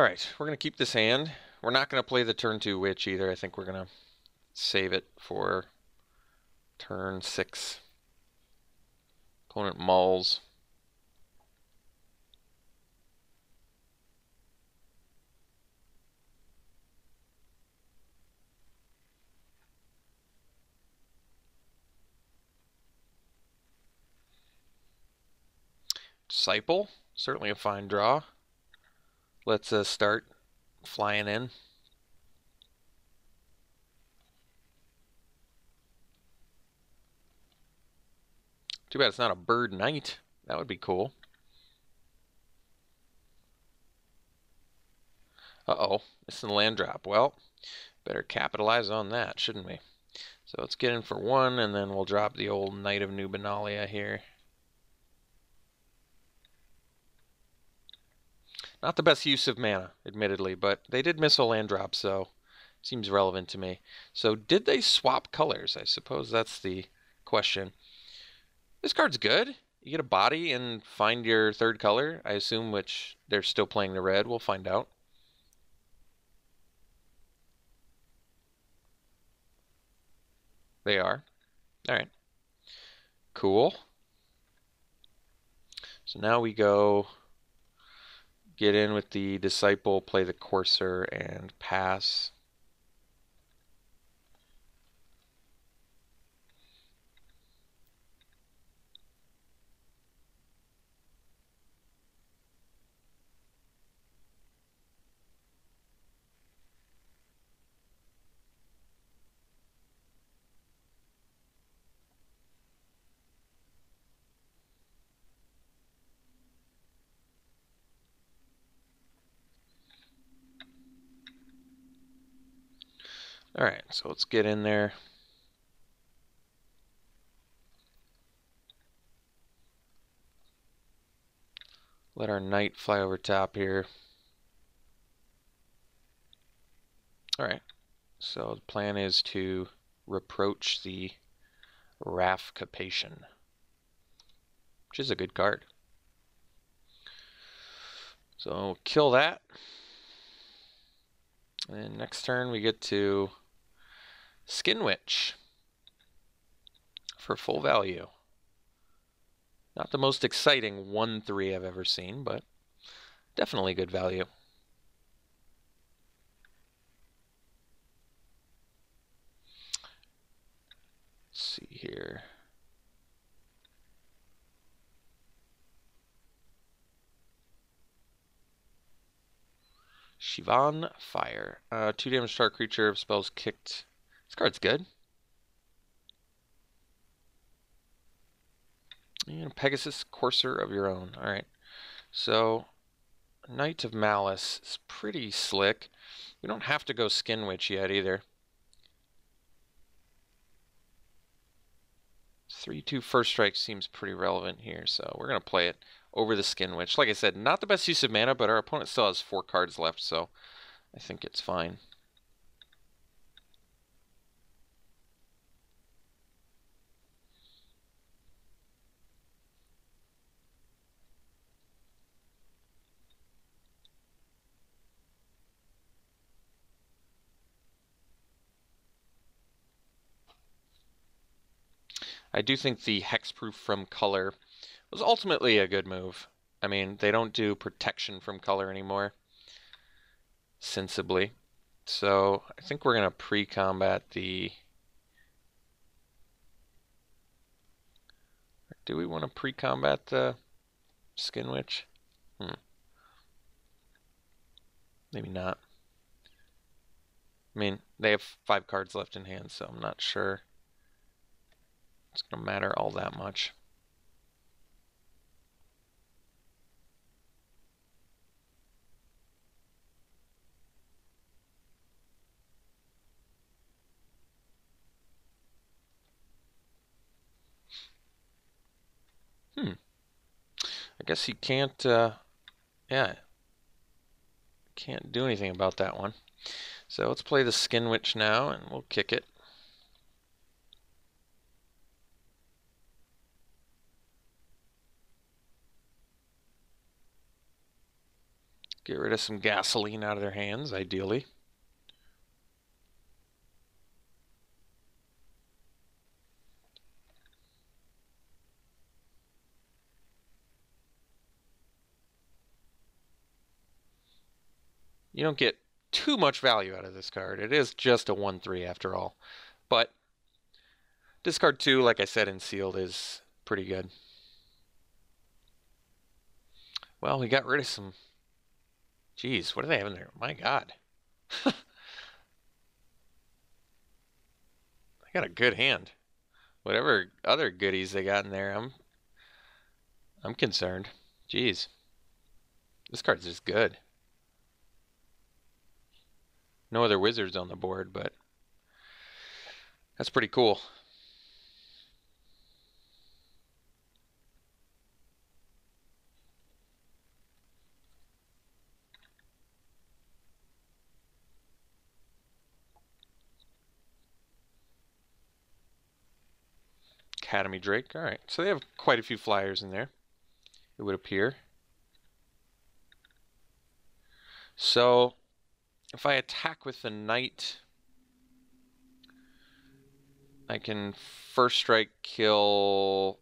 Alright, we're going to keep this hand. We're not going to play the turn 2 witch either. I think we're going to save it for turn 6. Opponent mulls. Disciple, certainly a fine draw. Let's start flying in. Too bad it's not a bird knight. That would be cool. Uh-oh, missing the land drop. Well, better capitalize on that, shouldn't we? So let's get in for 1, and then we'll drop the old Knight of Dominaria here. Not the best use of mana, admittedly, but they did miss a land drop, so it seems relevant to me. So did they swap colors? I suppose that's the question. This card's good. You get a body and find your third color, I assume, which they're still playing the red. We'll find out. They are. All right. Cool. So now we go get in with the Disciple, play the Courser, and pass. All right, so let's get in there. Let our knight fly over top here. All right, so the plan is to reproach the Wrath Capation, which is a good card. So kill that. And next turn we get to Skin Witch for full value. Not the most exciting 1/3 I've ever seen, but definitely good value. Let's see here. Shivan Fire. 2 damage to our creature if spells kicked. This card's good. And Pegasus Courser of your own. Alright. So, Knight of Malice is pretty slick. We don't have to go Skin Witch yet either. 3/2 first strike seems pretty relevant here, so we're going to play it over the Skin Witch. Like I said, not the best use of mana, but our opponent still has 4 cards left, so I think it's fine. I do think the hexproof from color was ultimately a good move. I mean, they don't do protection from color anymore, sensibly. So I think we're going to pre-combat the... Do we want to pre-combat the Skin Witch? Maybe not. I mean, they have 5 cards left in hand, so I'm not sure it's going to matter all that much. I guess he can't, yeah, can't do anything about that one. So let's play the Skin Witch now, and we'll kick it. Get rid of some gasoline out of their hands, ideally. You don't get too much value out of this card. It is just a 1/3 after all. But discard 2, like I said in sealed, is pretty good. Well, we got rid of some... Jeez, what do they have in there? My God. I got a good hand. Whatever other goodies they got in there, I'm concerned. Jeez. This card's just good. No other wizards on the board, but that's pretty cool. Academy Drake. All right, so they have quite a few flyers in there, it would appear. So if I attack with the knight, I can first strike kill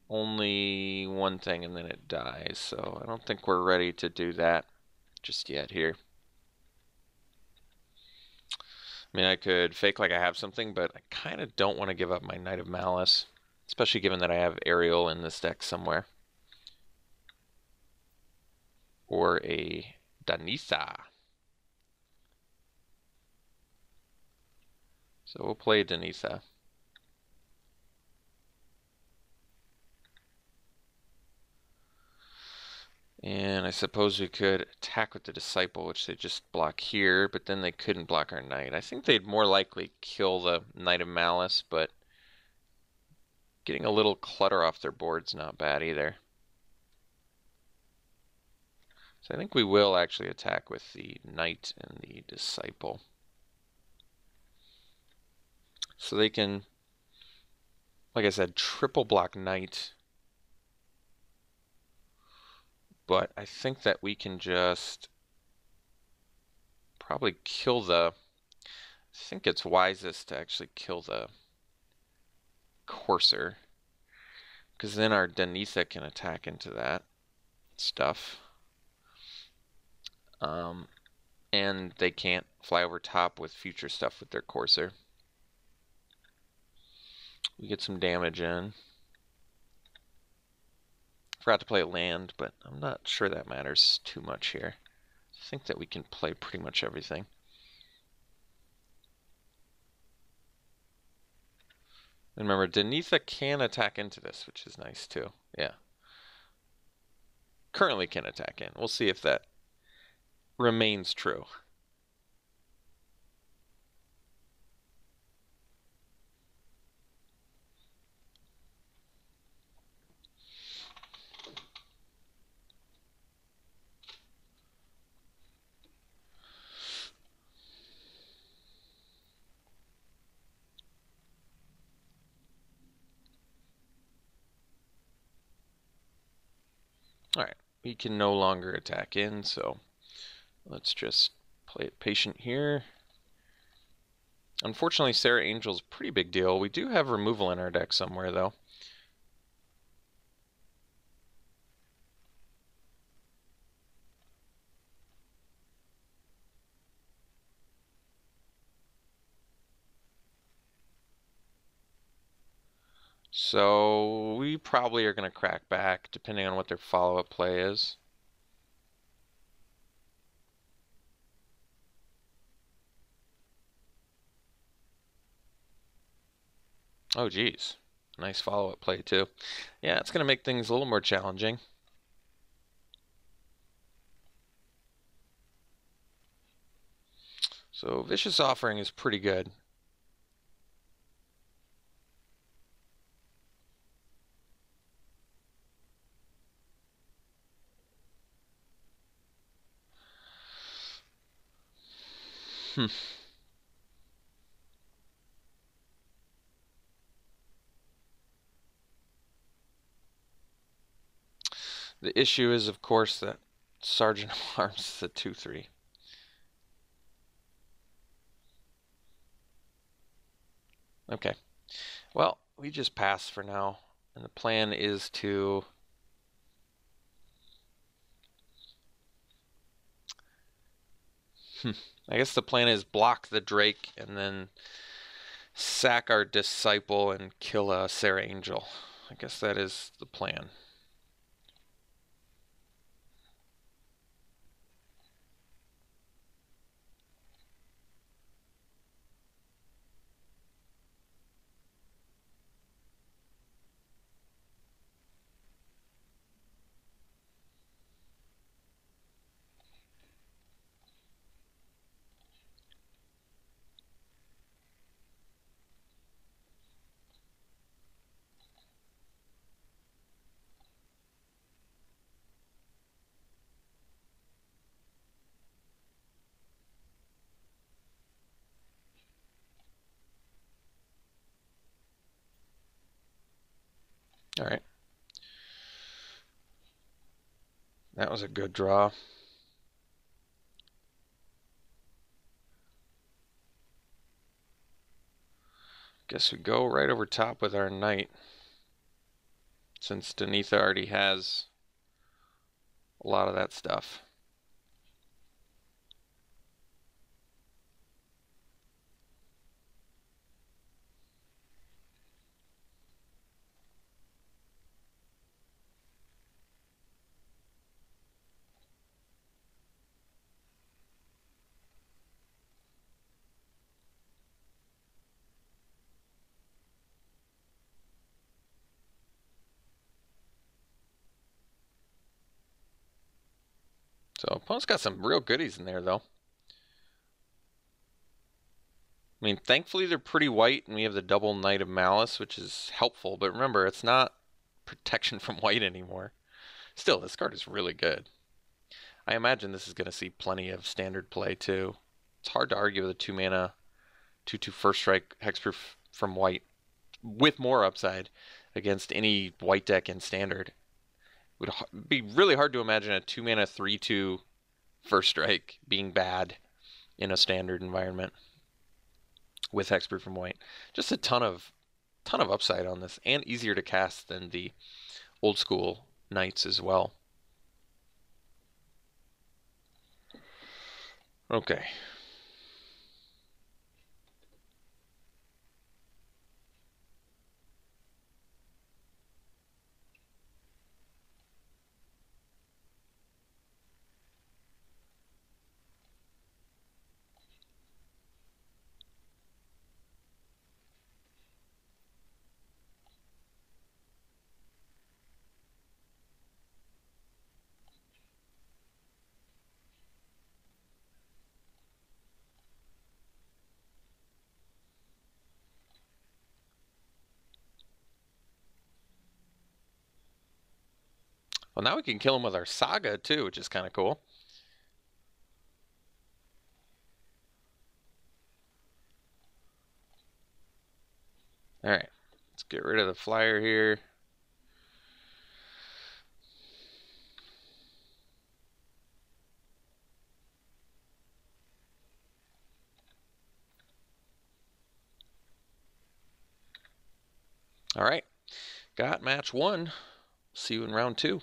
only one thing and then it dies. So I don't think we're ready to do that just yet here. I mean, I could fake like I have something, but I kind of don't want to give up my Knight of Malice, especially given that I have Ariel in this deck somewhere. Or a Danisa. So we'll play Danisa. And I suppose we could attack with the Disciple, which they just block here, but then they couldn't block our Knight. I think they'd more likely kill the Knight of Malice, but getting a little clutter off their board's not bad either. So I think we will actually attack with the Knight and the Disciple. So they can, like I said, triple block Knight. But I think that we can just probably kill the... I think it's wisest to actually kill the Courser, because then our Danitha can attack into that stuff. And they can't fly over top with future stuff with their Courser. We get some damage in. Forgot to play land, but I'm not sure that matters too much here. I think that we can play pretty much everything. And remember, Danitha can attack into this, which is nice too. Yeah. Currently can attack in. We'll see if that remains true. Alright, we can no longer attack in, so let's just play it patient here. Unfortunately, Sarah Angel's a pretty big deal. We do have removal in our deck somewhere, though. So we probably are going to crack back, depending on what their follow-up play is. Oh, geez. Nice follow-up play, too. Yeah, it's going to make things a little more challenging. So Vicious Offering is pretty good. The issue is, of course, that Sergeant of Arms is a 2/3. Okay. Well, we just pass for now. And the plan is to... I guess the plan is block the Drake and then sack our Disciple and kill a Sarah Angel. I guess that is the plan. All right. That was a good draw. Guess we go right over top with our knight, since Denitha already has a lot of that stuff. So opponent's got some real goodies in there, though. I mean, thankfully they're pretty white, and we have the double Knight of Malice, which is helpful. But remember, it's not protection from white anymore. Still, this card is really good. I imagine this is going to see plenty of standard play, too. It's hard to argue with a 2-mana, 2/2 first strike hexproof from white with more upside against any white deck in standard. It would be really hard to imagine a 2-mana 3/2 first strike being bad in a standard environment with hexproof from white. Just a ton of upside on this, and easier to cast than the old school knights as well. Okay. Well, now we can kill him with our Saga, too, which is kind of cool. Alright, let's get rid of the flyer here. Alright, got match 1. See you in round 2.